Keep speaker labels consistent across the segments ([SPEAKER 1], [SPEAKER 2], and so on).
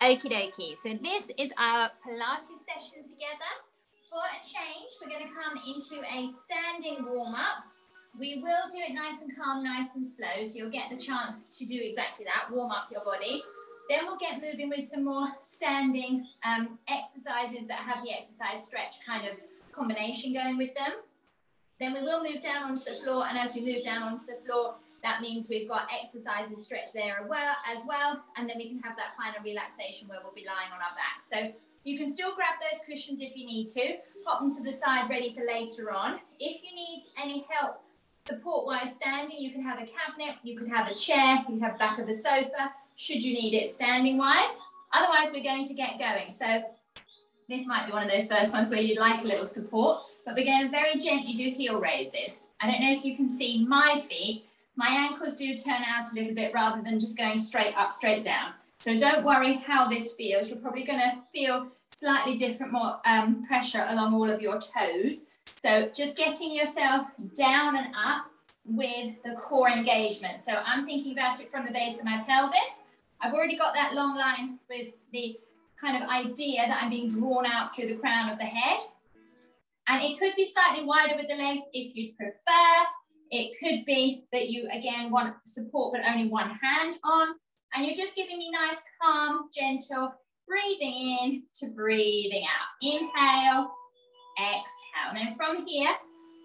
[SPEAKER 1] Okie dokie. So this is our Pilates session together. For a change, we're going to come into a standing warm-up. We will do it nice and calm, nice and slow, so you'll get the chance to do exactly that, warm up your body. Then we'll get moving with some more standing exercises that have the exercise stretch kind of combination going with them. Then we will move down onto the floor, and as we move down onto the floor, that means we've got exercises stretch there as well, and then we can have that final relaxation where we'll be lying on our back. So you can still grab those cushions if you need to, pop them to the side ready for later on. If you need any help support while standing, you can have a cabinet, you could have a chair, you can have back of the sofa, should you need it standing wise. Otherwise, we're going to get going. So this might be one of those first ones where you'd like a little support, but we're going to very gently do heel raises. I don't know if you can see my feet. My ankles do turn out a little bit rather than just going straight up, straight down. So don't worry how this feels. You're probably going to feel slightly different, more pressure along all of your toes. So just getting yourself down and up with the core engagement. So I'm thinking about it from the base of my pelvis. I've already got that long line with the kind of idea that I'm being drawn out through the crown of the head. And it could be slightly wider with the legs if you'd prefer. It could be that you, again, want support but only one hand on. And you're just giving me nice, calm, gentle breathing in to breathing out. Inhale, exhale. And then from here,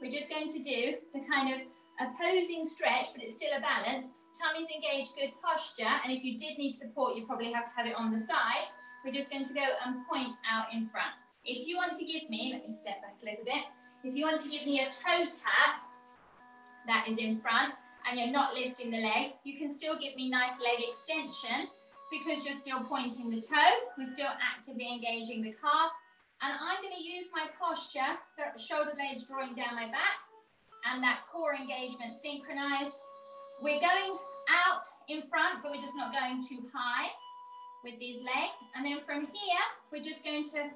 [SPEAKER 1] we're just going to do the kind of opposing stretch, but it's still a balance. Tummy's engaged, good posture. And if you did need support, you probably have to have it on the side. We're just going to go and point out in front. If you want to give me, let me step back a little bit. If you want to give me a toe tap, that is in front, and you're not lifting the leg, you can still give me nice leg extension because you're still pointing the toe. We're still actively engaging the calf. And I'm going to use my posture, the shoulder blades drawing down my back, and that core engagement synchronized. We're going out in front, but we're just not going too high with these legs. And then from here, we're just going to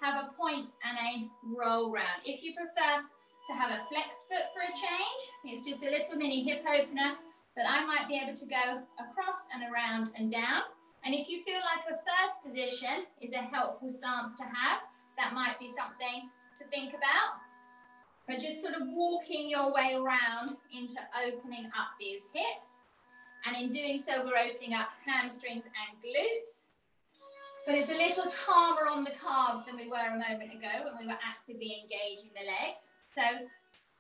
[SPEAKER 1] have a point and a roll round. If you prefer to have a flexed foot for a change, it's just a little mini hip opener that I might be able to go across and around and down. And if you feel like a first position is a helpful stance to have, that might be something to think about. But just sort of walking your way around into opening up these hips. And in doing so, we're opening up hamstrings and glutes. But it's a little calmer on the calves than we were a moment ago when we were actively engaging the legs. So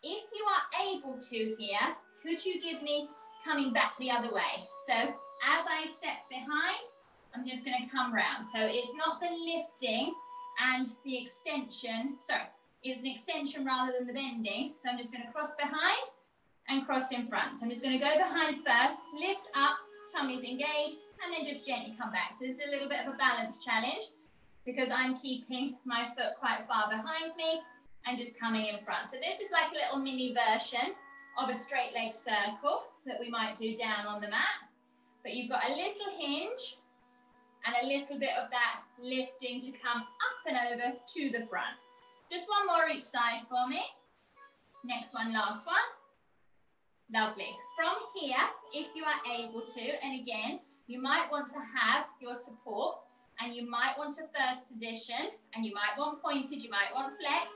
[SPEAKER 1] if you are able to here, could you give me coming back the other way? So as I step behind, I'm just going to come round. So it's not the lifting and the extension, sorry, it's an extension rather than the bending. So I'm just going to cross behind and cross in front. So I'm just going to go behind first, lift up, tummy's engaged, and then just gently come back. So this is a little bit of a balance challenge because I'm keeping my foot quite far behind me and just coming in front. So this is like a little mini version of a straight leg circle that we might do down on the mat. But you've got a little hinge and a little bit of that lifting to come up and over to the front. Just one more each side for me. Next one, last one. Lovely. From here, if you are able to, and again, you might want to have your support and you might want a first position and you might want pointed, you might want flexed.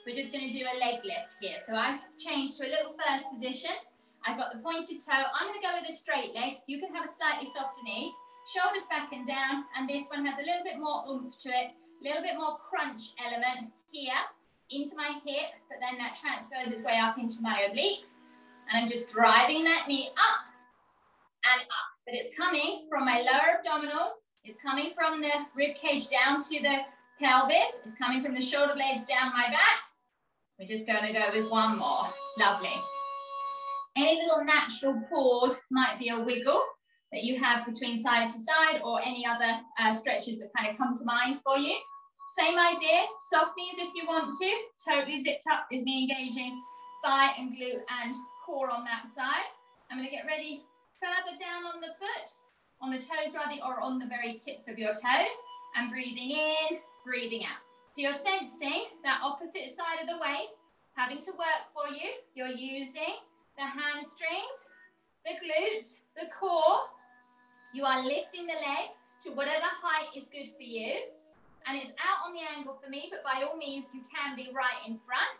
[SPEAKER 1] We're just going to do a leg lift here. So I've changed to a little first position. I've got the pointed toe. I'm going to go with a straight leg. You can have a slightly softer knee. Shoulders back and down. And this one has a little bit more oomph to it. A little bit more crunch element here into my hip. But then that transfers its way up into my obliques. And I'm just driving that knee up and up. But it's coming from my lower abdominals. It's coming from the rib cage down to the pelvis. It's coming from the shoulder blades down my back. We're just going to go with one more. Lovely. Any little natural pause might be a wiggle that you have between side to side or any other stretches that kind of come to mind for you. Same idea, soft knees if you want to. Totally zipped up is me engaging thigh and glute and core on that side. I'm going to get ready further down on the foot, on the toes rather, or on the very tips of your toes, and breathing in, breathing out. So you're sensing that opposite side of the waist having to work for you. You're using the hamstrings, the glutes, the core. You are lifting the leg to whatever height is good for you. And it's out on the angle for me, but by all means, you can be right in front.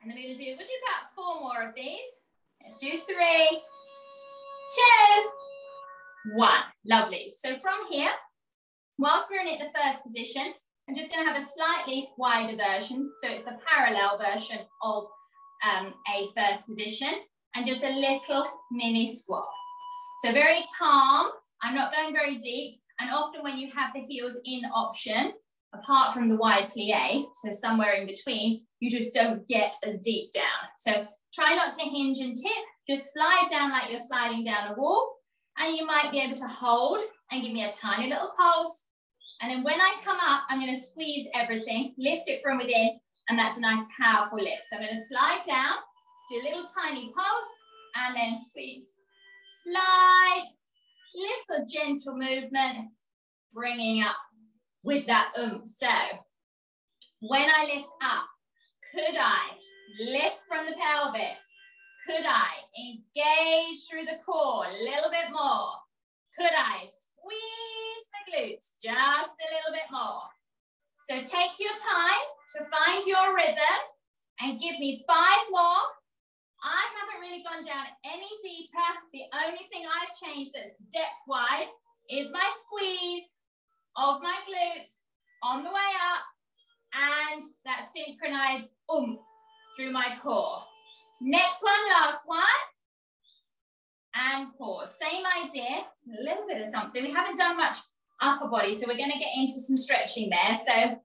[SPEAKER 1] And then we'll do about 4 more of these. Let's do 3, 2, 1. Lovely. So from here, whilst we're in it, the first position, I'm just going to have a slightly wider version. So it's the parallel version of a first position, and just a little mini squat. So very calm. I'm not going very deep. And often when you have the heels in option, apart from the wide plie, so somewhere in between, you just don't get as deep down. So try not to hinge and tip. Just slide down like you're sliding down a wall. And you might be able to hold and give me a tiny little pulse. And then when I come up, I'm going to squeeze everything, lift it from within, and that's a nice powerful lift. So I'm going to slide down, do a little tiny pulse, and then squeeze. Slide, little gentle movement, bringing up with that So when I lift up, could I lift from the pelvis? Could I engage through the core a little bit more? Could I squeeze the glutes just a little bit more? So take your time to find your rhythm and give me 5 more. I haven't really gone down any deeper. The only thing I've changed that's depth-wise is my squeeze of my glutes on the way up and that synchronized through my core. Next one, last one. And pause. Same idea, a little bit of something. We haven't done much upper body, so we're going to get into some stretching there. So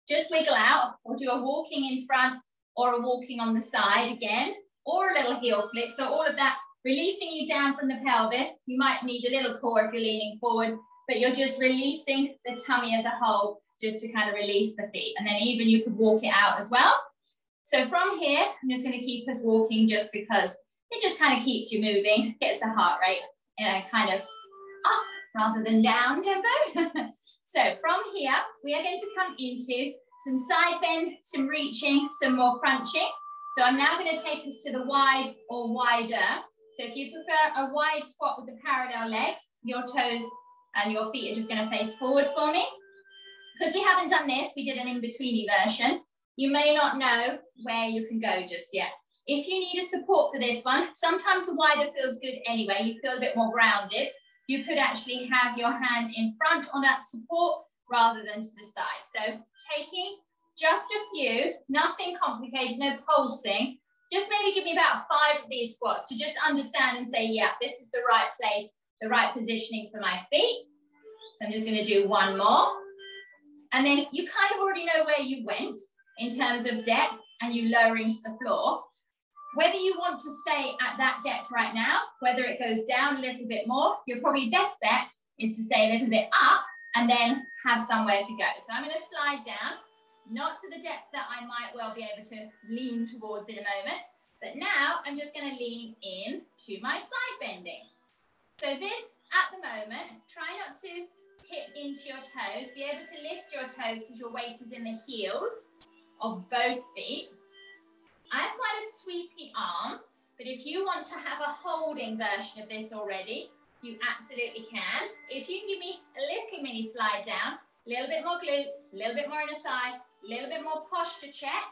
[SPEAKER 1] just wiggle out, or do a walking in front or a walking on the side again, or a little heel flick. So all of that releasing you down from the pelvis. You might need a little core if you're leaning forward, but you're just releasing the tummy as a whole, just to kind of release the feet. And then even you could walk it out as well. So from here, I'm just going to keep us walking just because it just kind of keeps you moving, gets the heart rate kind of up rather than down tempo. So from here, we are going to come into some side bend, some reaching, some more crunching. So I'm now going to take us to the wide or wider. So if you prefer a wide squat with the parallel legs, your toes and your feet are just going to face forward for me. Because we haven't done this, we did an in-betweeny version. You may not know where you can go just yet. If you need a support for this one, sometimes the wider feels good anyway. You feel a bit more grounded. You could actually have your hand in front on that support rather than to the side. So taking just a few, nothing complicated, no pulsing. Just maybe give me about 5 of these squats to just understand and say, yeah, this is the right place, the right positioning for my feet. So I'm just going to do 1 more. And then you kind of already know where you went in terms of depth and you lowering to the floor. Whether you want to stay at that depth right now, whether it goes down a little bit more, your probably best bet is to stay a little bit up and then have somewhere to go. So I'm going to slide down, not to the depth that I might well be able to lean towards in a moment, but now I'm just going to lean in to my side bending. So this, at the moment, try not to tip into your toes, be able to lift your toes because your weight is in the heels of both feet. I have quite a sweepy arm, but if you want to have a holding version of this already, you absolutely can. If you can give me a little mini slide down, a little bit more glutes, a little bit more inner thigh, a little bit more posture check,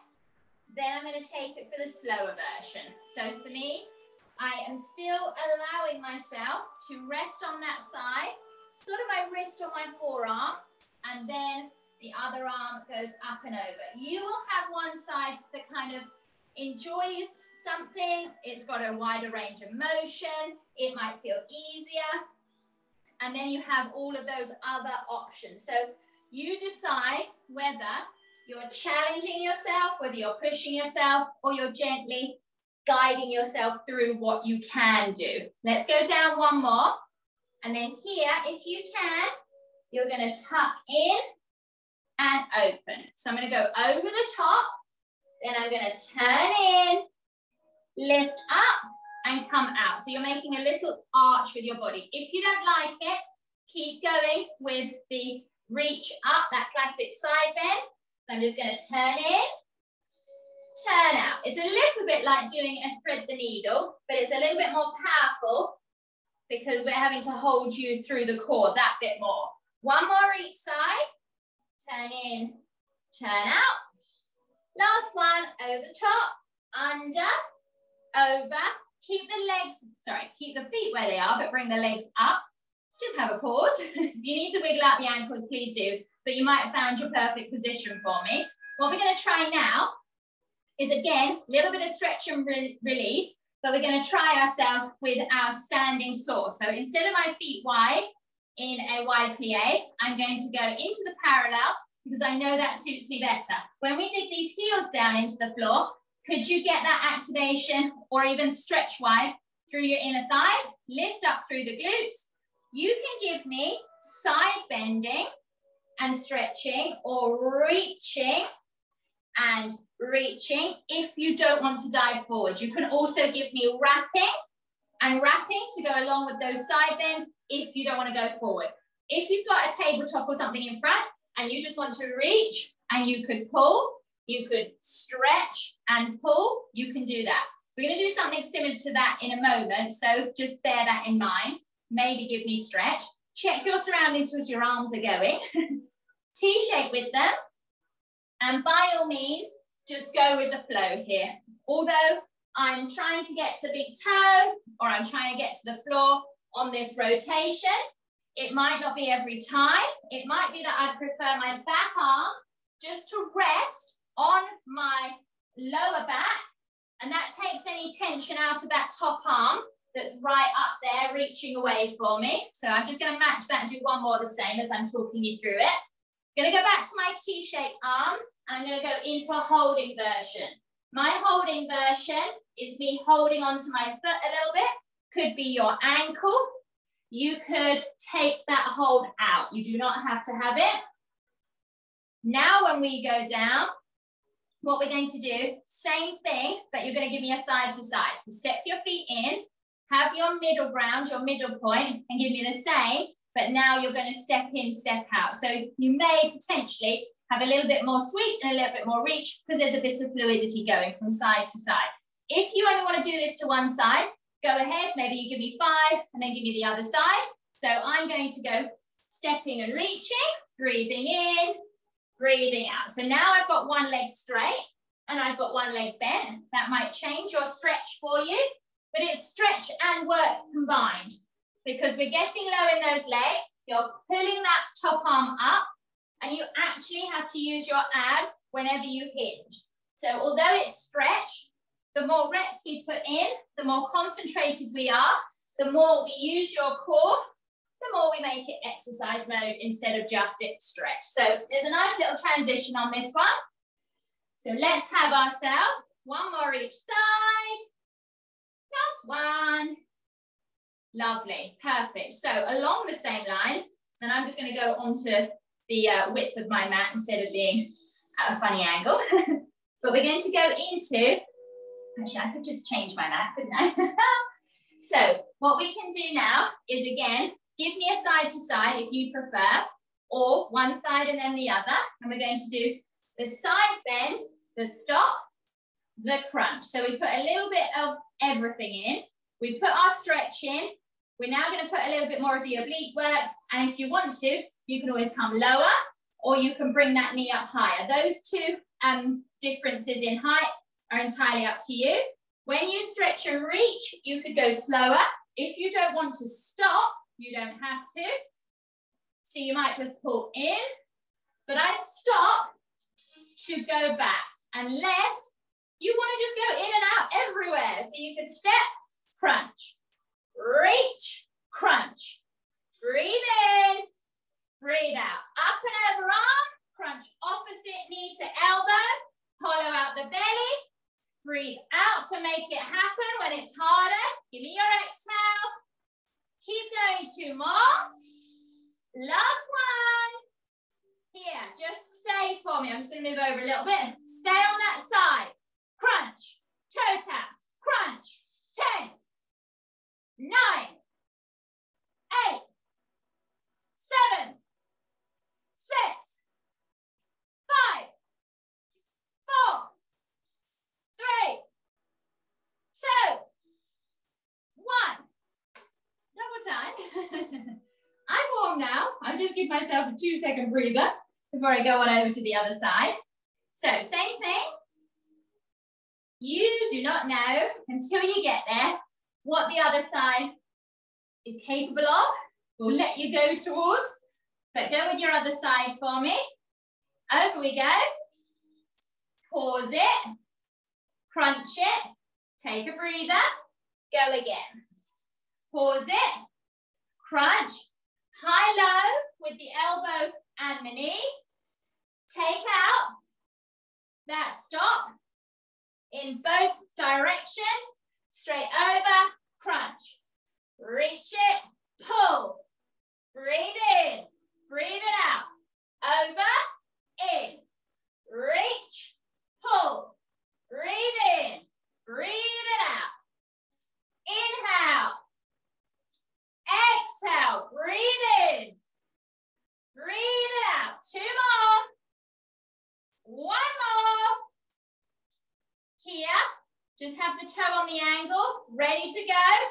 [SPEAKER 1] then I'm going to take it for the slower version. So for me, I am still allowing myself to rest on that thigh, sort of my wrist on my forearm, and then the other arm goes up and over. You will have one side that kind of enjoys something, it's got a wider range of motion, it might feel easier, and then you have all of those other options. So you decide whether you're challenging yourself, whether you're pushing yourself, or you're gently guiding yourself through what you can do. Let's go down 1 more, and then here, if you can, you're going to tuck in and open. So I'm going to go over the top, then I'm going to turn in, lift up, and come out. So you're making a little arch with your body. If you don't like it, keep going with the reach up, that classic side bend. So I'm just going to turn in, turn out. It's a little bit like doing a thread the needle, but it's a little bit more powerful because we're having to hold you through the core that bit more. One more each side. Turn in, turn out. Last one, over the top, under, over. Keep the legs, keep the feet where they are, but bring the legs up. Just have a pause. If you need to wiggle out the ankles, please do, but you might have found your perfect position for me. What we're going to try now is, again, a little bit of stretch and release, but we're going to try ourselves with our standing saw. So instead of my feet wide in a wide plie, I'm going to go into the parallel because I know that suits me better. When we dig these heels down into the floor, could you get that activation or even stretch-wise through your inner thighs? Lift up through the glutes. You can give me side bending and stretching, or reaching and reaching if you don't want to dive forward. You can also give me wrapping and wrapping to go along with those side bends if you don't want to go forward. If you've got a tabletop or something in front and you just want to reach and you could pull, you could stretch and pull, you can do that. We're going to do something similar to that in a moment, so just bear that in mind. Maybe give me stretch. Check your surroundings as your arms are going. T-shape with them. And by all means, just go with the flow here. Although I'm trying to get to the big toe, or I'm trying to get to the floor on this rotation, it might not be every time. It might be that I prefer my back arm just to rest on my lower back, and that takes any tension out of that top arm that's right up there reaching away for me. So I'm just going to match that and do one more the same as I'm talking you through it. I'm going to go back to my T-shaped arms, and I'm going to go into a holding version. My holding version is me holding onto my foot a little bit. Could be your ankle. You could take that hold out. You do not have to have it. Now when we go down, what we're going to do, same thing, but you're going to give me a side to side. So step your feet in, have your middle ground, your middle point, and give me the same, but now you're going to step in, step out. So you may potentially have a little bit more sweep and a little bit more reach because there's a bit of fluidity going from side to side. If you only want to do this to one side, go ahead, maybe you give me 5 and then give me the other side. So I'm going to go stepping and reaching, breathing in, breathing out. So now I've got one leg straight and I've got one leg bent. That might change your stretch for you, but it's stretch and work combined because we're getting low in those legs. You're pulling that top arm up and you actually have to use your abs whenever you hinge. So although it's stretch, the more reps we put in, the more concentrated we are, the more we use your core, the more we make it exercise mode instead of just it stretch. So there's a nice little transition on this one. So let's have ourselves one more each side. Just one. Lovely, perfect. So along the same lines, and I'm just going to go onto the width of my mat instead of being at a funny angle. But we're going to go into, actually I could just change my mat, couldn't I? So what we can do now is, again, give me a side to side if you prefer, or one side and then the other. And we're going to do the side bend, the stop, the crunch. So we put a little bit of everything in. We put our stretch in. We're now going to put a little bit more of the oblique work. And if you want to, you can always come lower or you can bring that knee up higher. Those two differences in height are entirely up to you. When you stretch and reach, you could go slower. If you don't want to stop, you don't have to. So you might just pull in, but I stop to go back unless you want to just go in and out everywhere. So you can step, crunch, reach, crunch, breathe in, breathe out. Up and over arm, crunch opposite knee to elbow, hollow out the belly, breathe out to make it happen when it's harder. Give me your exhale. Keep going, 2 more. Last one. Here, just stay for me. I'm just going to move over a little bit. Stay on that side. Crunch, toe tap, crunch. 10, 9, 8, 7, 6, 5, 4, 3, 2, 1. Double I'm warm now. I'll just give myself a 2-second breather before I go on over to the other side. So same thing. You do not know until you get there what the other side is capable of. We'll let you go towards, but go with your other side for me. Over we go. Pause it. Crunch it. Take a breather. Go again. Pause it. Crunch. High, low with the elbow and the knee. Take out that stop in both directions. Straight over, crunch. Reach it, pull. Breathe in, breathe it out. Over, in. Reach, pull. Breathe in, breathe it out. Inhale. Exhale, breathe in. Breathe it out. 2 more. 1 more. Here, just have the toe on the angle, ready to go.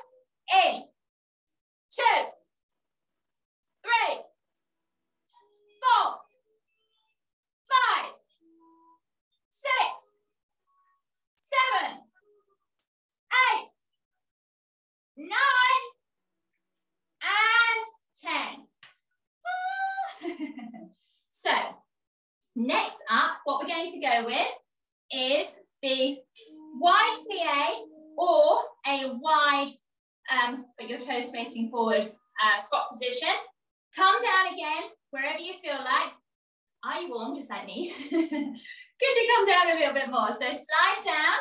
[SPEAKER 1] In. 2, 3, 4, 5, 6, 7, 8, 9, and 10. So, next up, what we're going to go with is the wide plie or a wide, but your toes facing forward squat position. Come down again, wherever you feel like. Are you warm, just like me? Could you come down a little bit more? So slide down,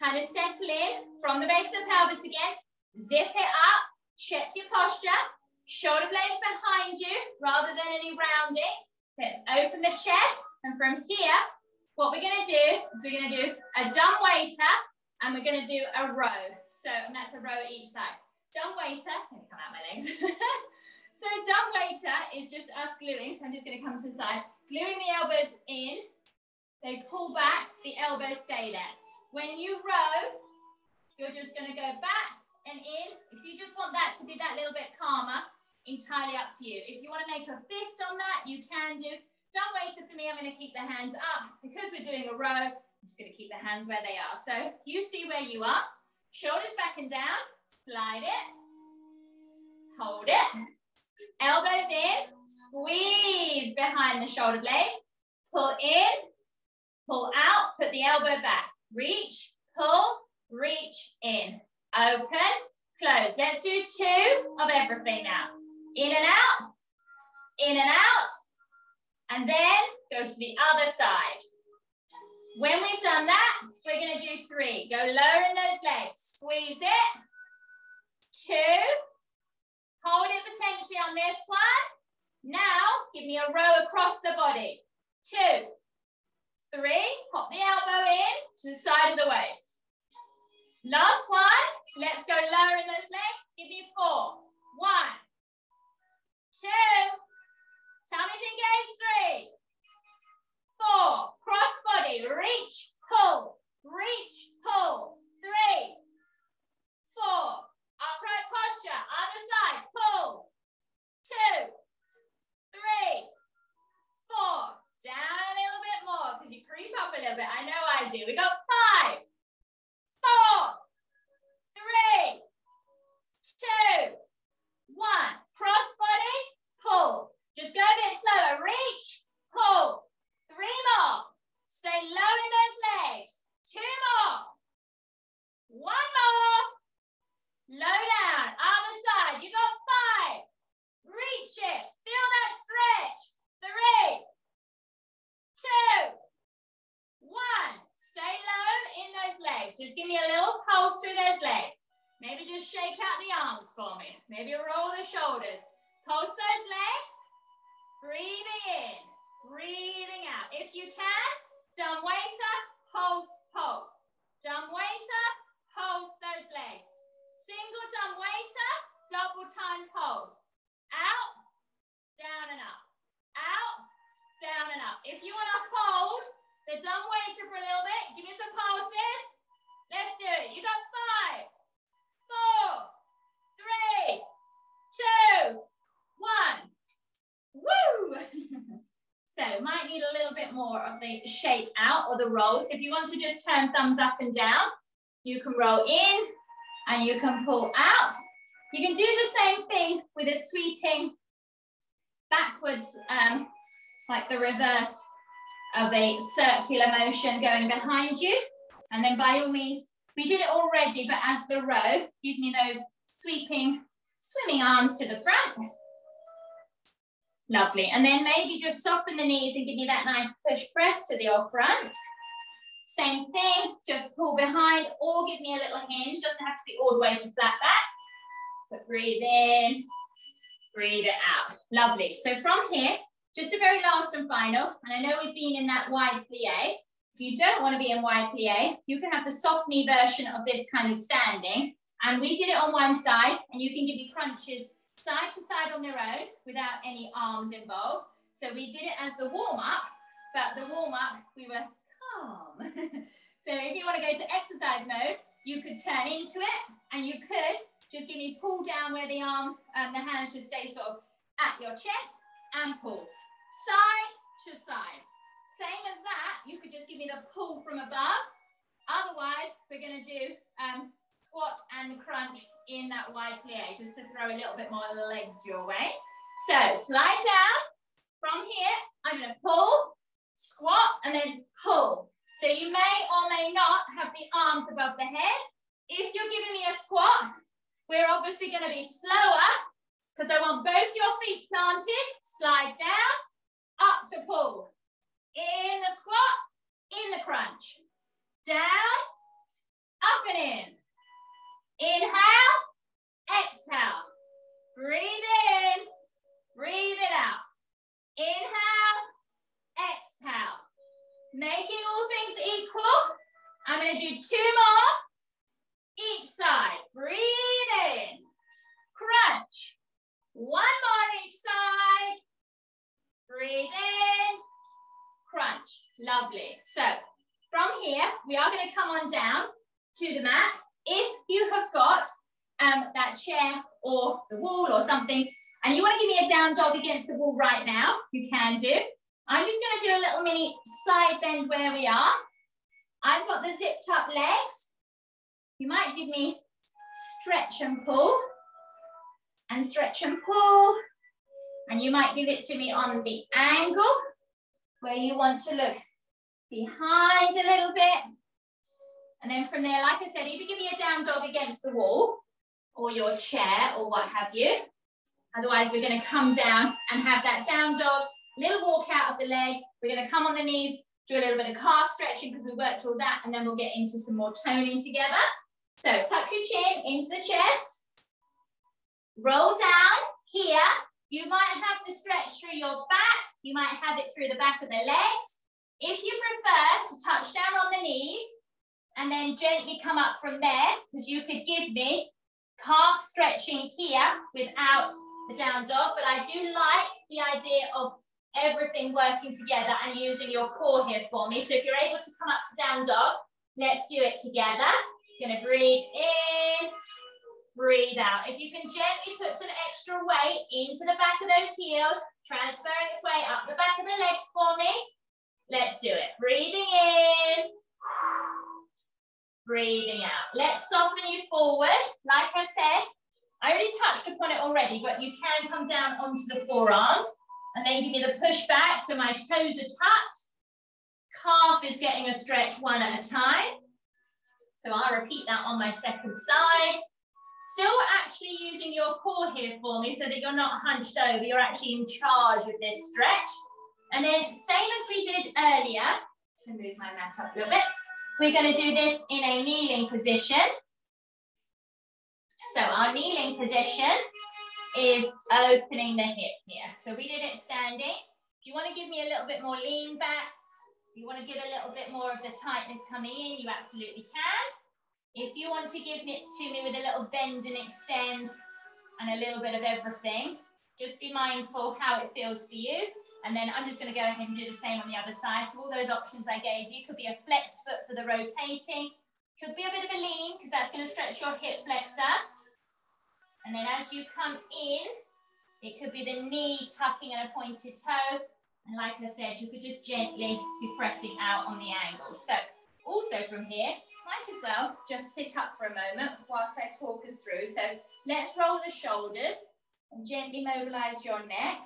[SPEAKER 1] kind of settle in from the base of the pelvis again. Zip it up, check your posture. Shoulder blades behind you, rather than any rounding. Let's open the chest, and from here, what we're going to do is we're going to do a dumb waiter, and we're going to do a row. So, and that's a row each side. Dumb waiter, let me come out my legs. So dumb waiter is just us gluing, so I'm just going to come to the side, gluing the elbows in, they pull back, the elbows stay there. When you row, you're just going to go back and in. If you just want that to be that little bit calmer, entirely up to you. If you want to make a fist on that, you can do. Dumb waiter for me, I'm going to keep the hands up. Because we're doing a row, I'm just going to keep the hands where they are. So you see where you are. Shoulders back and down. Slide it. Hold it. Elbows in. Squeeze behind the shoulder blades. Pull in. Pull out. Put the elbow back. Reach. Pull. Reach in. Open. Close. Let's do 2 of everything now. In and out. In and out. And then go to the other side. When we've done that, we're going to do 3. Go lower in those legs. Squeeze it. 2. Hold it potentially on this one. Now, give me a row across the body. 2, 3. Pop the elbow in to the side of the waist. Last one. Let's go lower in those legs. Give me 4. 1, 2. Tummy's engaged. 3, 4. Cross body. Reach, pull. Reach, pull. 3, 4. Upright posture. Other side. Pull. 2, 3, 4. Down a little bit more because you creep up a little bit. I know I do. We got 5, 4, 3, 2, 1. Cross body. Pull. Just go a bit slower. Reach, pull. 3 more. Stay low in those legs. 2 more. 1 more. Low down. Other side. You got 5. Reach it. Feel that stretch. 3, 2, 1. Stay low in those legs. Just give me a little pulse through those legs. Maybe just shake out the arms for me. Maybe roll the shoulders. Pulse those legs. Breathing in, breathing out. If you can, dumb waiter, pulse, pulse. Dumb waiter, pulse those legs. Single dumb waiter, double time pulse. Out, down and up. Out, down and up. If you want to hold the dumb waiter for a little bit, give me some pulses. Let's do it. You got 5, 4, 3, 2, need a little bit more of the shake out or the roll. So if you want to just turn thumbs up and down, you can roll in and you can pull out. You can do the same thing with a sweeping backwards, like the reverse of a circular motion going behind you. And then by all means, we did it already, but as the row, give me those sweeping, swimming arms to the front. Lovely. And then maybe just soften the knees and give me that nice push press to the front. Same thing, just pull behind or give me a little hinge. Doesn't have to be all the way to flat back. But breathe in, breathe it out. Lovely. So from here, just a very last and final, and I know we've been in that wide plie. If you don't want to be in wide plie, you can have the soft knee version of this kind of standing. And we did it on one side, and you can give me crunches side to side on their own without any arms involved. So we did it as the warm-up, but the warm-up, we were calm. So if you want to go to exercise mode, you could turn into it, and you could just give me pull down where the arms and the hands just stay sort of at your chest and pull. Side to side. Same as that, you could just give me the pull from above. Otherwise, we're going to do squat and crunch in that wide plie, just to throw a little bit more legs your way. So slide down. From here, I'm going to pull, squat, and then pull. So you may or may not have the arms above the head. If you're giving me a squat, we're obviously going to be slower because I want both your feet planted. Slide down, up to pull. In the squat, in the crunch. Down, up and in. Inhale, exhale. Breathe in, breathe it out. Inhale, exhale. Making all things equal. I'm going to do 2 more. Each side. Breathe in. Crunch. 1 more each side. Breathe in. Crunch. Lovely. So from here, we are going to come on down to the mat. If you have got that chair or the wall or something, and you want to give me a down dog against the wall right now, you can do. I'm just going to do a little mini side bend where we are. I've got the zipped up legs. You might give me stretch and pull, and stretch and pull. And you might give it to me on the angle where you want to look behind a little bit. And then from there, like I said, either give me a down dog against the wall or your chair or what have you. Otherwise, we're going to come down and have that down dog, little walk out of the legs. We're going to come on the knees, do a little bit of calf stretching because we worked all that, and then we'll get into some more toning together. So tuck your chin into the chest. Roll down here. You might have the stretch through your back. You might have it through the back of the legs. If you prefer to touch down on the knees and then gently come up from there, because you could give me calf stretching here without the down dog, but I do like the idea of everything working together and using your core here for me. So if you're able to come up to down dog, let's do it together. You're going to breathe in, breathe out. If you can gently put some extra weight into the back of those heels, transferring its way up the back of the legs for me. Let's do it. Breathing in, breathing out. Let's soften you forward. Like I said, I already touched upon it already, but you can come down onto the forearms and then give me the push back so my toes are tucked. Calf is getting a stretch one at a time. So I'll repeat that on my second side. Still actually using your core here for me so that you're not hunched over. You're actually in charge of this stretch. And then same as we did earlier, I'm going to move my mat up a little bit. We're going to do this in a kneeling position. So our kneeling position is opening the hip here. So we did it standing. If you want to give me a little bit more lean back, if you want to give a little bit more of the tightness coming in, you absolutely can. If you want to give it to me with a little bend and extend and a little bit of everything, just be mindful how it feels for you. And then I'm just going to go ahead and do the same on the other side. So all those options I gave you could be a flexed foot for the rotating, could be a bit of a lean because that's going to stretch your hip flexor. And then as you come in, it could be the knee tucking and a pointed toe, And like I said, you could just gently be pressing out on the angle. So also from here, might as well just sit up for a moment whilst I talk us through. So let's roll the shoulders and gently mobilize your neck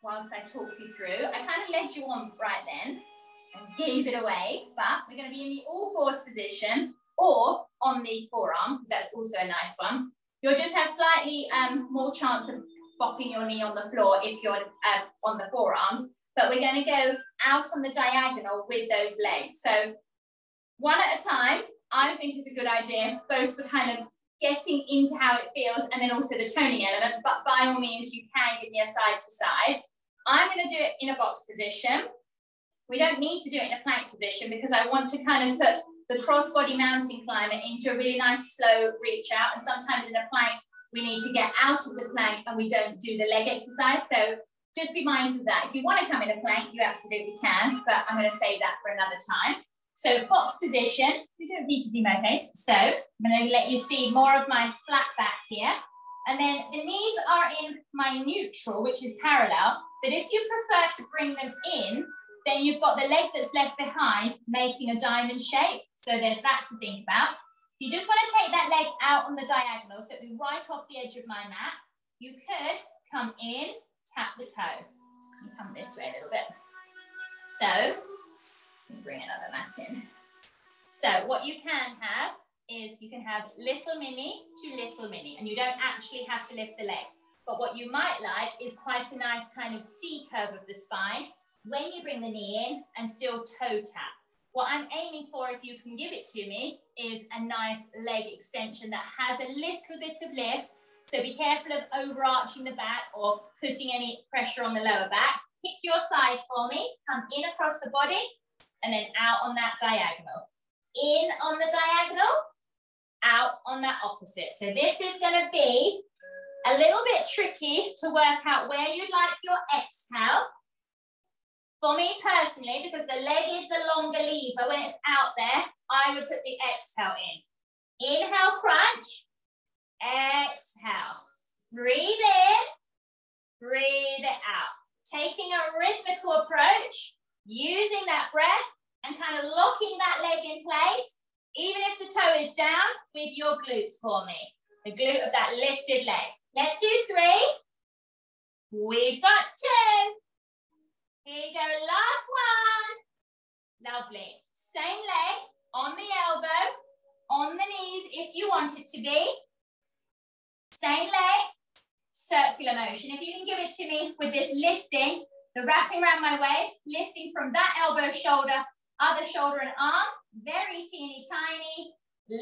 [SPEAKER 1] whilst I talk you through. I kind of led you on right then and gave it away, but we're going to be in the all fours position or on the forearm, because that's also a nice one. You'll just have slightly more chance of bopping your knee on the floor if you're on the forearms, but we're going to go out on the diagonal with those legs. So one at a time, I think is a good idea, both for kind of getting into how it feels and then also the toning element, but by all means, you can give me a side to side. I'm going to do it in a box position. We don't need to do it in a plank position because I want to kind of put the cross-body mountain climber into a really nice slow reach out. And sometimes in a plank, we need to get out of the plank and we don't do the leg exercise. So just be mindful of that. If you want to come in a plank, you absolutely can, but I'm going to save that for another time. So box position, you don't need to see my face. So I'm going to let you see more of my flat back here. And then the knees are in my neutral, which is parallel. But if you prefer to bring them in, then you've got the leg that's left behind making a diamond shape. So there's that to think about. You just want to take that leg out on the diagonal, so it'll be right off the edge of my mat. You could come in, tap the toe. You come this way a little bit. So, bring another mat in. So what you can have is you can have little mini to little mini, and you don't actually have to lift the leg. But what you might like is quite a nice kind of C curve of the spine when you bring the knee in and still toe tap. What I'm aiming for, if you can give it to me, is a nice leg extension that has a little bit of lift. So be careful of overarching the back or putting any pressure on the lower back. Pick your side for me, come in across the body, and then out on that diagonal. In on the diagonal, out on that opposite. So this is going to be a little bit tricky to work out where you'd like your exhale. For me personally, because the leg is the longer lever, when it's out there, I would put the exhale in. Inhale, crunch. Exhale. Breathe in. Breathe it out. Taking a rhythmical approach, using that breath and kind of locking that leg in place, even if the toe is down, with your glutes for me. The glute of that lifted leg. Let's do 3. We've got 2. Here you go, last one. Lovely. Same leg, on the elbow, on the knees if you want it to be. Same leg, circular motion. If you can give it to me with this lifting, the wrapping around my waist, lifting from that elbow, shoulder, other shoulder and arm, very teeny tiny,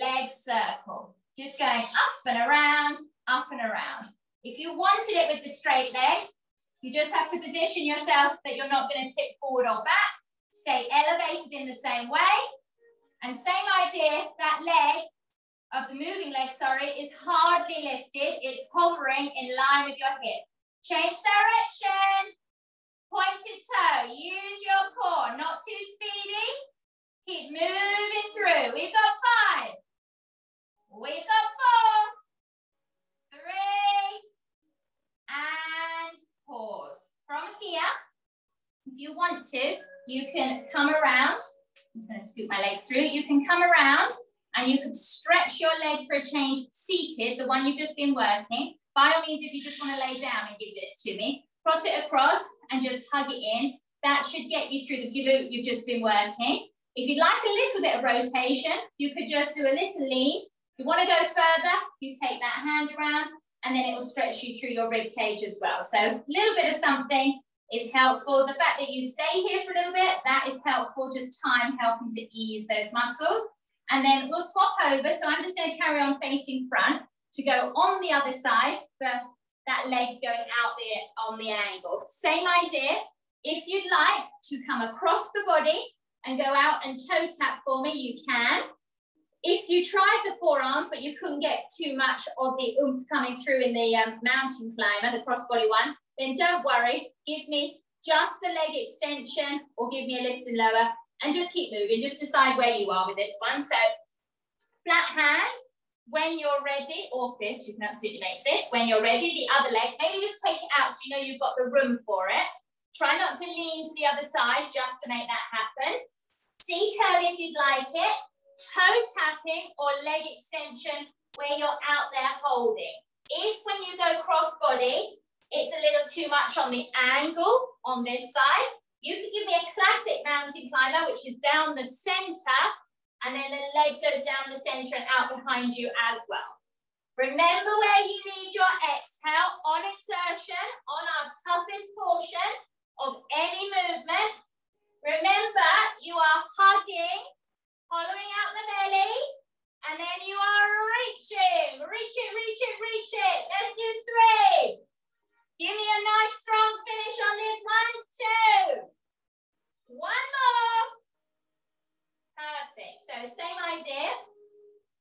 [SPEAKER 1] leg circle. Just going up and around, up and around. If you wanted it with the straight legs, you just have to position yourself that you're not going to tip forward or back. Stay elevated in the same way. And same idea, that leg of the moving leg, is hardly lifted. It's hovering in line with your hip. Change direction. Pointed toe. Use your core. Not too speedy. Keep moving through. We've got 5. We've got 4. 3. And pause. From here, if you want to, you can come around. I'm just going to scoop my legs through. You can come around and you can stretch your leg for a change seated, the one you've just been working. By all means, if you just want to lay down and give this to me, cross it across and just hug it in. That should get you through the glute you've just been working. If you'd like a little bit of rotation, you could just do a little lean. If you want to go further, you take that hand around and then it will stretch you through your rib cage as well. So a little bit of something is helpful. The fact that you stay here for a little bit, that is helpful, just time helping to ease those muscles. And then we'll swap over. So I'm just going to carry on facing front to go on the other side, that leg going out there on the angle. Same idea. If you'd like to come across the body and go out and toe tap for me, you can. If you tried the forearms, but you couldn't get too much of the oomph coming through in the mountain climber, the crossbody one, then don't worry. Give me just the leg extension or give me a lift and lower and just keep moving. Just decide where you are with this one. So flat hands. When you're ready, or fist, you can absolutely make fist. When you're ready, the other leg, maybe just take it out so you know you've got the room for it. Try not to lean to the other side just to make that happen. C-curve if you'd like it. Toe tapping or leg extension where you're out there holding. If when you go cross body, it's a little too much on the angle on this side, you could give me a classic mountain climber, which is down the center, and then the leg goes down the center and out behind you as well. Remember where you need your exhale on exertion, on our toughest portion of any movement. Remember, you are hugging, hollowing out the belly, and then you are reaching. Reach it, reach it, reach it. Let's do 3. Give me a nice strong finish on this one. 2. 1 more. Perfect. So same idea.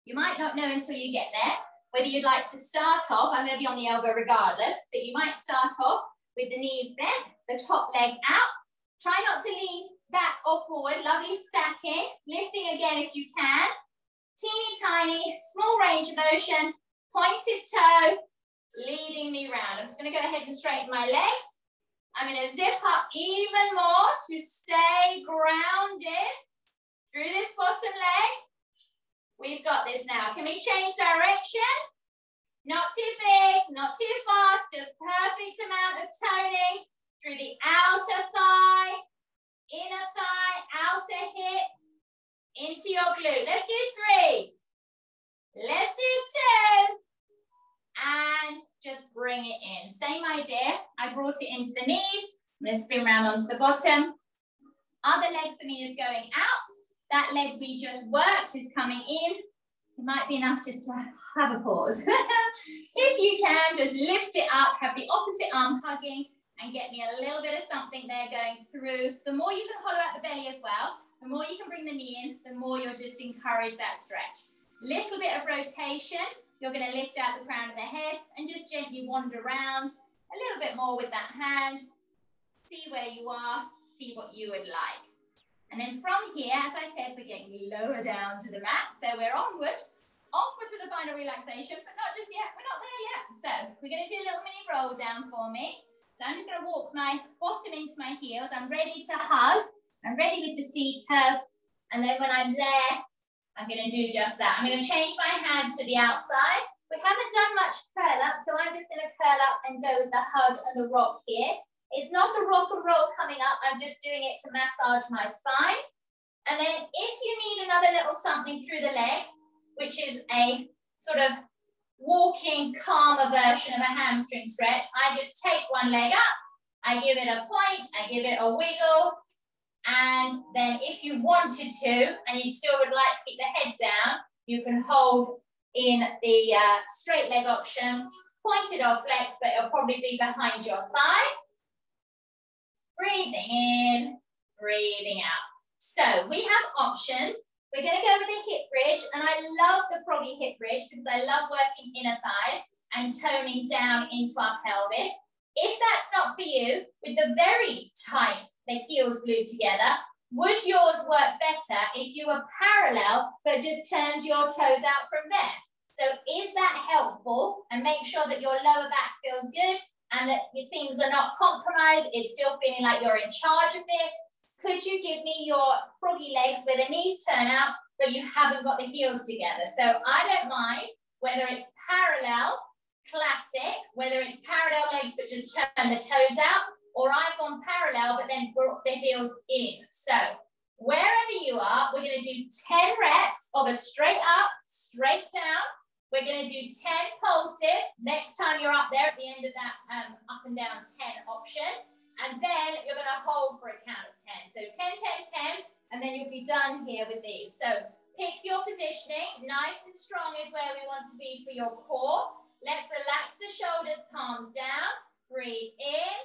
[SPEAKER 1] You might not know until you get there whether you'd like to start off. I'm going to be on the elbow regardless, but you might start off with the knees bent, the top leg out. Try not to lean back or forward. Lovely stacking. Lifting again if you can. Teeny tiny, small range of motion. Pointed toe, leading me round. I'm just going to go ahead and straighten my legs. I'm going to zip up even more to stay grounded through this bottom leg. We've got this now. Can we change direction? Not too big, not too fast, just perfect amount of toning through the outer thigh, inner thigh, outer hip, into your glute. Let's do 3. Let's do 2. And just bring it in. Same idea. I brought it into the knees. I'm going to spin around onto the bottom. Other leg for me is going out. That leg we just worked is coming in. It might be enough just to have a pause. If you can, just lift it up, have the opposite arm hugging, and get me a little bit of something there going through. The more you can hollow out the belly as well, the more you can bring the knee in, the more you'll just encourage that stretch. Little bit of rotation. You're going to lift out the crown of the head and just gently wander around a little bit more with that hand. See where you are, see what you would like. And then from here, as I said, we're getting lower down to the mat. So we're onward to the final relaxation, but not just yet. We're not there yet. So we're going to do a little mini roll down for me. So I'm just going to walk my bottom into my heels. I'm ready to hug. I'm ready with the C curve. And then when I'm there, I'm going to do just that. I'm going to change my hands to the outside. We haven't done much curl up, so I'm just going to curl up and go with the hug and the rock here. It's not a rock and roll coming up. I'm just doing it to massage my spine. And then if you need another little something through the legs, which is a sort of walking, calmer version of a hamstring stretch, I just take one leg up, I give it a point, I give it a wiggle, and then if you wanted to, and you still would like to keep the head down, you can hold in the straight leg option, pointed or flex, but it'll probably be behind your thigh. Breathing in, breathing out. So we have options. We're going to go with a hip bridge, and I love the froggy hip bridge because I love working inner thighs and toning down into our pelvis. If that's not for you, with the very tight, the heels glued together, would yours work better if you were parallel but just turned your toes out from there? So is that helpful? And make sure that your lower back feels good and that your things are not compromised. It's still feeling like you're in charge of this. Could you give me your froggy legs where the knees turn out, but you haven't got the heels together? So I don't mind whether it's parallel, classic, whether it's parallel legs but just turn the toes out, or I've gone parallel but then brought the heels in. So wherever you are, we're going to do 10 reps of a straight up, straight down. We're going to do 10 pulses. Next time you're up there at the end of that up and down 10 option. And then you're going to hold for a count of 10. So 10, 10, 10, and then you'll be done here with these. So pick your positioning. Nice and strong is where we want to be for your core. Let's relax the shoulders, palms down. Breathe in.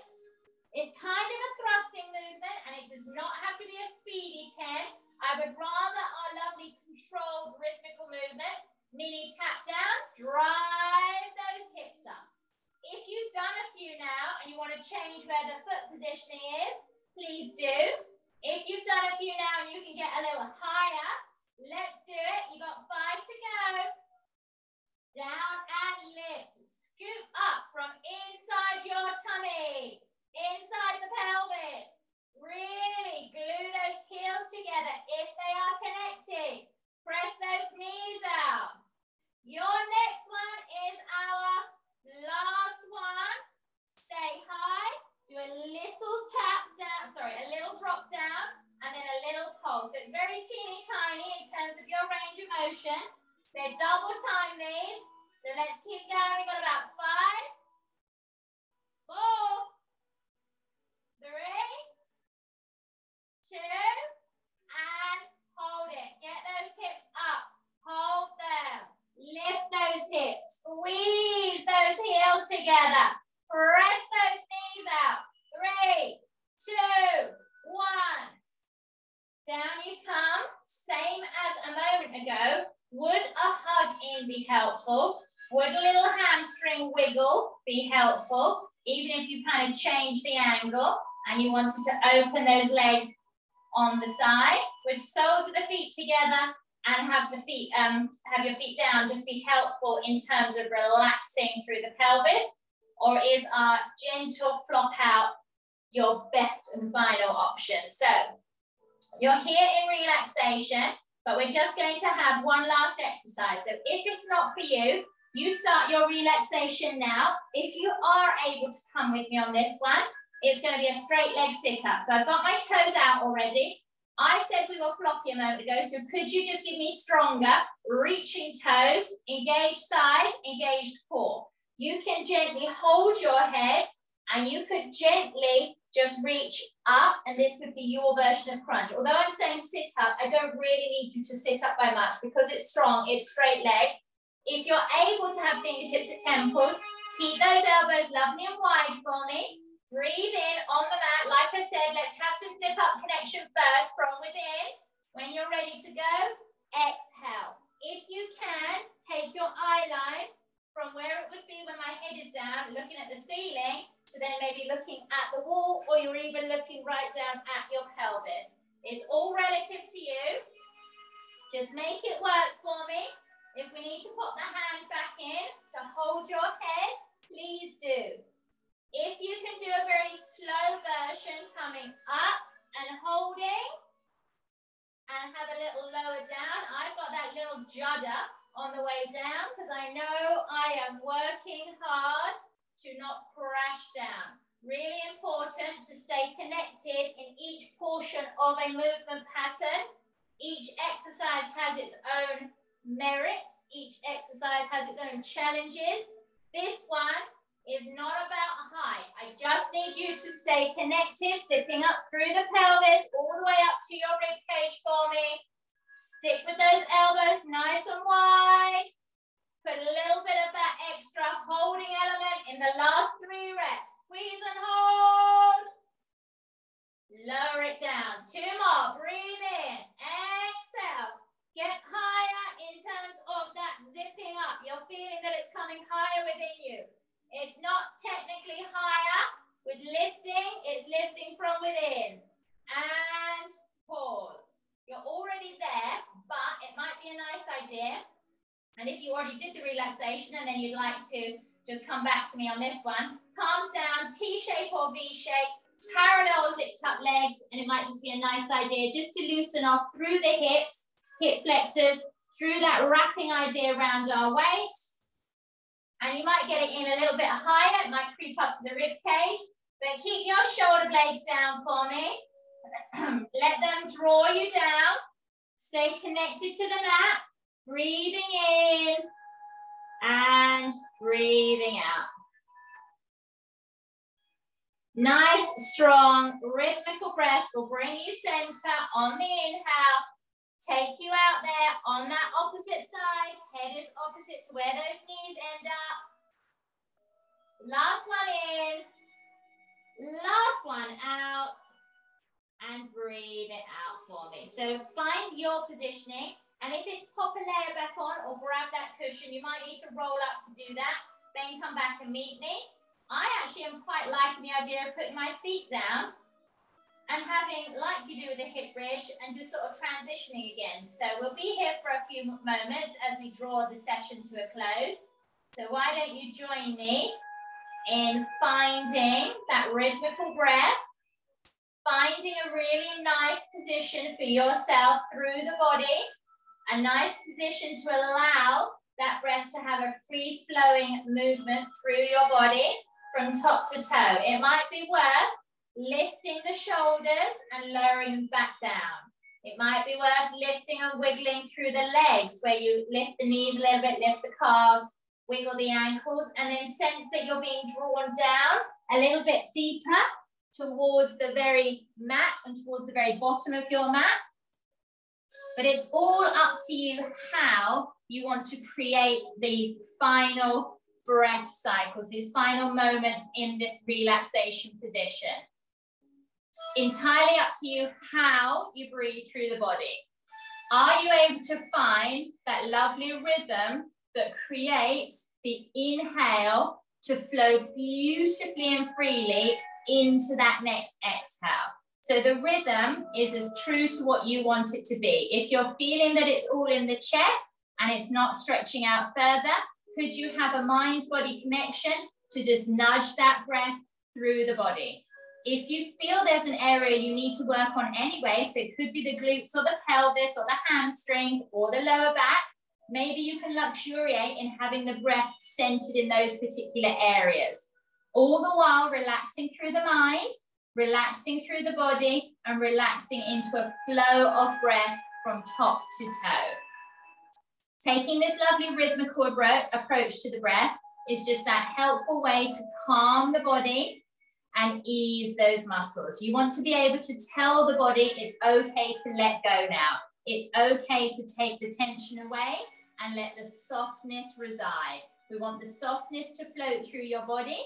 [SPEAKER 1] It's kind of a thrusting movement, and it does not have to be a speedy 10. I would rather our lovely controlled rhythmical movement. Knee tap down, drive those hips up. If you've done a few now and you want to change where the foot positioning is, please do. If you've done a few now and you can get a little higher, let's do it. You've got 5 to go. Down and lift. Scoop up from inside your tummy, inside the pelvis. whole. So it's very teeny tiny in terms of your range of motion. They're double time these. So let's keep going. We've got about 5, 4, 3, 2, and hold it. Get those hips up. Hold them. Lift those hips. Squeeze those heels together. Press those knees out. 3, 2, 1. Down you come. Same as a moment ago. Would a hug in be helpful? Would a little hamstring wiggle be helpful? Even if you kind of change the angle and you wanted to open those legs on the side, with soles of the feet together and have the feet, have your feet down, just be helpful in terms of relaxing through the pelvis, or is our gentle flop out your best and final option? So you're here in relaxation, but we're just going to have one last exercise. So if it's not for you, you start your relaxation now. If you are able to come with me on this one, it's going to be a straight leg sit-up. So I've got my toes out already. I said we were floppy a moment ago, so could you just give me stronger, reaching toes, engaged thighs, engaged core. You can gently hold your head and you could gently just reach up, and this would be your version of crunch. Although I'm saying sit up, I don't really need you to sit up by much because it's strong, it's straight leg. If you're able to have fingertips at temples, keep those elbows lovely and wide for me. Breathe in on the mat. Like I said, let's have some zip up connection first from within. When you're ready to go, exhale. If you can, take your eye line from where it would be when my head is down, looking at the ceiling, to then maybe looking at the wall, or you're even looking right down at your pelvis. It's all relative to you. Just make it work for me. If we need to put the hand back in to hold your head, please do. If you can do a very slow version, coming up and holding, and have a little lower down. I've got that little judder on the way down because I know I am working hard to not crash down. Really important to stay connected in each portion of a movement pattern. Each exercise has its own merits. Each exercise has its own challenges. This one is not about height. I just need you to stay connected, zipping up through the pelvis, all the way up to your rib cage for me. Stick with those elbows nice and wide. Put a little bit of that extra holding element in the last 3 reps. Squeeze and hold. Lower it down. 2 more. Breathe in. Exhale. Get higher in terms of that zipping up. You're feeling that it's coming higher within you. It's not technically higher. With lifting, it's lifting from within. And pause. You're already there, but it might be a nice idea. And if you already did the relaxation and then you'd like to just come back to me on this one, palms down, T-shape or V-shape, parallel zipped up legs, and it might just be a nice idea just to loosen off through the hips, hip flexors, through that wrapping idea around our waist. And you might get it in a little bit higher, it might creep up to the rib cage, but keep your shoulder blades down for me. Let them draw you down. Stay connected to the mat. Breathing in and breathing out. Nice, strong, rhythmical breaths will bring you center on the inhale. Take you out there on that opposite side. Head is opposite to where those knees end up. Last one in. Last one out. And breathe it out for me. So find your positioning. And if it's pop a layer back on or grab that cushion, you might need to roll up to do that. Then come back and meet me. I actually am quite liking the idea of putting my feet down and having, like you do with a hip bridge, and just sort of transitioning again. So we'll be here for a few moments as we draw the session to a close. So why don't you join me in finding that rhythmical breath, finding a really nice position for yourself through the body, a nice position to allow that breath to have a free-flowing movement through your body from top to toe. It might be worth lifting the shoulders and lowering them back down. It might be worth lifting and wiggling through the legs, where you lift the knees a little bit, lift the calves, wiggle the ankles, and then sense that you're being drawn down a little bit deeper towards the very mat and towards the very bottom of your mat. But it's all up to you how you want to create these final breath cycles, these final moments in this relaxation position. Entirely up to you how you breathe through the body. Are you able to find that lovely rhythm that creates the inhale to flow beautifully and freely into that next exhale? So the rhythm is as true to what you want it to be. If you're feeling that it's all in the chest and it's not stretching out further, could you have a mind-body connection to just nudge that breath through the body? If you feel there's an area you need to work on anyway, so it could be the glutes or the pelvis or the hamstrings or the lower back, maybe you can luxuriate in having the breath centered in those particular areas. All the while relaxing through the mind, relaxing through the body, and relaxing into a flow of breath from top to toe. Taking this lovely rhythmical approach to the breath is just that helpful way to calm the body and ease those muscles. You want to be able to tell the body it's okay to let go now. It's okay to take the tension away and let the softness reside. We want the softness to float through your body.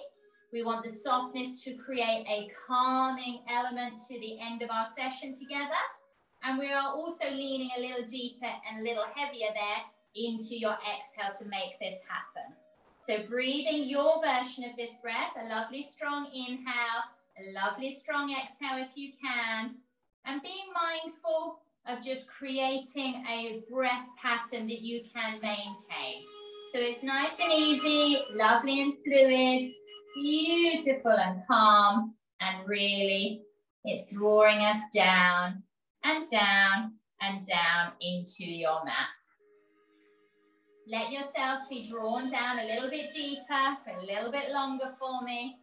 [SPEAKER 1] We want the softness to create a calming element to the end of our session together. And we are also leaning a little deeper and a little heavier there into your exhale to make this happen. So breathing your version of this breath, a lovely strong inhale, a lovely strong exhale if you can, and being mindful of just creating a breath pattern that you can maintain. So it's nice and easy, lovely and fluid, beautiful and calm, and really it's drawing us down and down and down into your mat. Let yourself be drawn down a little bit deeper, for a little bit longer for me.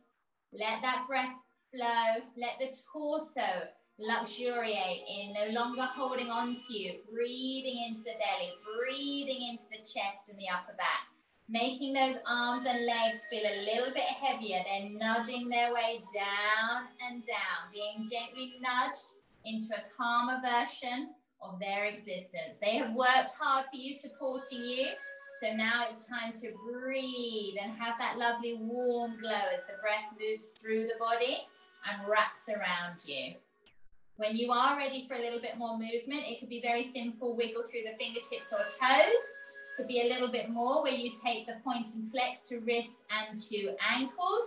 [SPEAKER 1] Let that breath flow. Let the torso luxuriate in no longer holding on to you. Breathing into the belly, breathing into the chest and the upper back. Making those arms and legs feel a little bit heavier. They're nudging their way down and down, being gently nudged into a calmer version of their existence. They have worked hard for you, supporting you. So now it's time to breathe and have that lovely warm glow as the breath moves through the body and wraps around you. When you are ready for a little bit more movement, it could be very simple, wiggle through the fingertips or toes. Could be a little bit more where you take the point and flex to wrists and to ankles.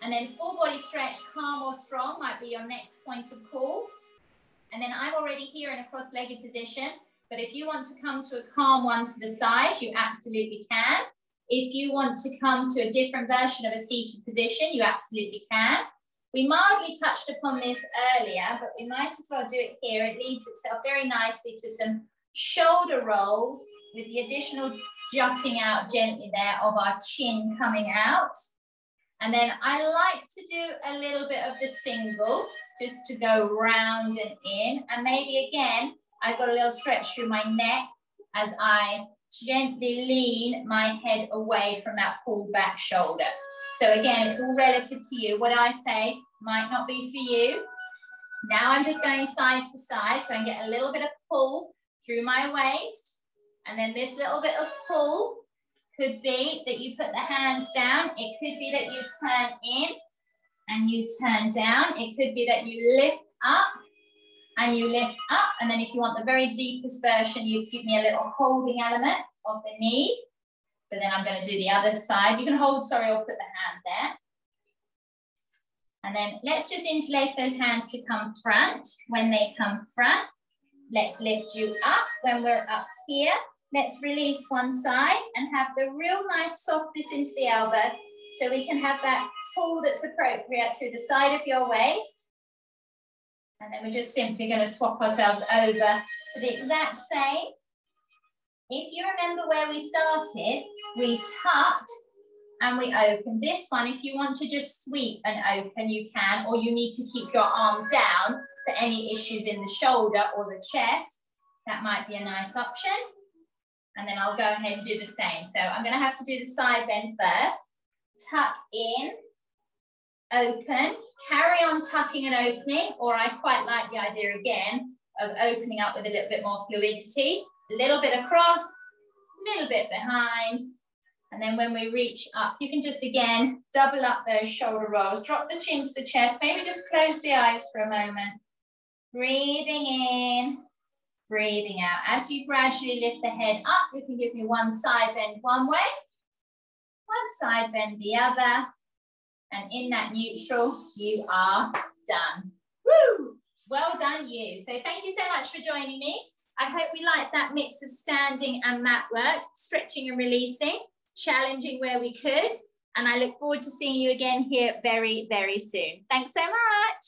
[SPEAKER 1] And then full body stretch, calm or strong might be your next point of call. And then I'm already here in a cross-legged position, but if you want to come to a calm one to the side, you absolutely can. If you want to come to a different version of a seated position, you absolutely can. We mildly touched upon this earlier, but we might as well do it here. It leads itself very nicely to some shoulder rolls with the additional jutting out gently there of our chin coming out. And then I like to do a little bit of the single, just to go round and in. And maybe again, I've got a little stretch through my neck as I gently lean my head away from that pulled back shoulder. So again, it's all relative to you. What I say might not be for you. Now I'm just going side to side, so I can get a little bit of pull through my waist. And then this little bit of pull could be that you put the hands down. It could be that you turn in and you turn down. It could be that you lift up and you lift up. And then if you want the very deepest version, you give me a little holding element of the knee. But then I'm going to do the other side. You can hold, sorry, or put the hand there. And then let's just interlace those hands to come front. When they come front, let's lift you up. When we're up here, let's release one side and have the real nice softness into the elbow so we can have that pull that's appropriate through the side of your waist. And then we're just simply going to swap ourselves over for the exact same. If you remember where we started, we tucked and we open. This one, if you want to just sweep and open, you can, or you need to keep your arm down. The for any issues in the shoulder or the chest, that might be a nice option. And then I'll go ahead and do the same. So I'm going to have to do the side bend first. Tuck in, open, carry on tucking and opening, or I quite like the idea again of opening up with a little bit more fluidity. A little bit across, a little bit behind. And then when we reach up, you can just again, double up those shoulder rolls, drop the chin to the chest, maybe just close the eyes for a moment. Breathing in, breathing out. As you gradually lift the head up, you can give me one side bend one way, one side bend the other, and in that neutral, you are done. Woo! Well done you. So thank you so much for joining me. I hope we liked that mix of standing and mat work, stretching and releasing, challenging where we could, and I look forward to seeing you again here very, very soon. Thanks so much.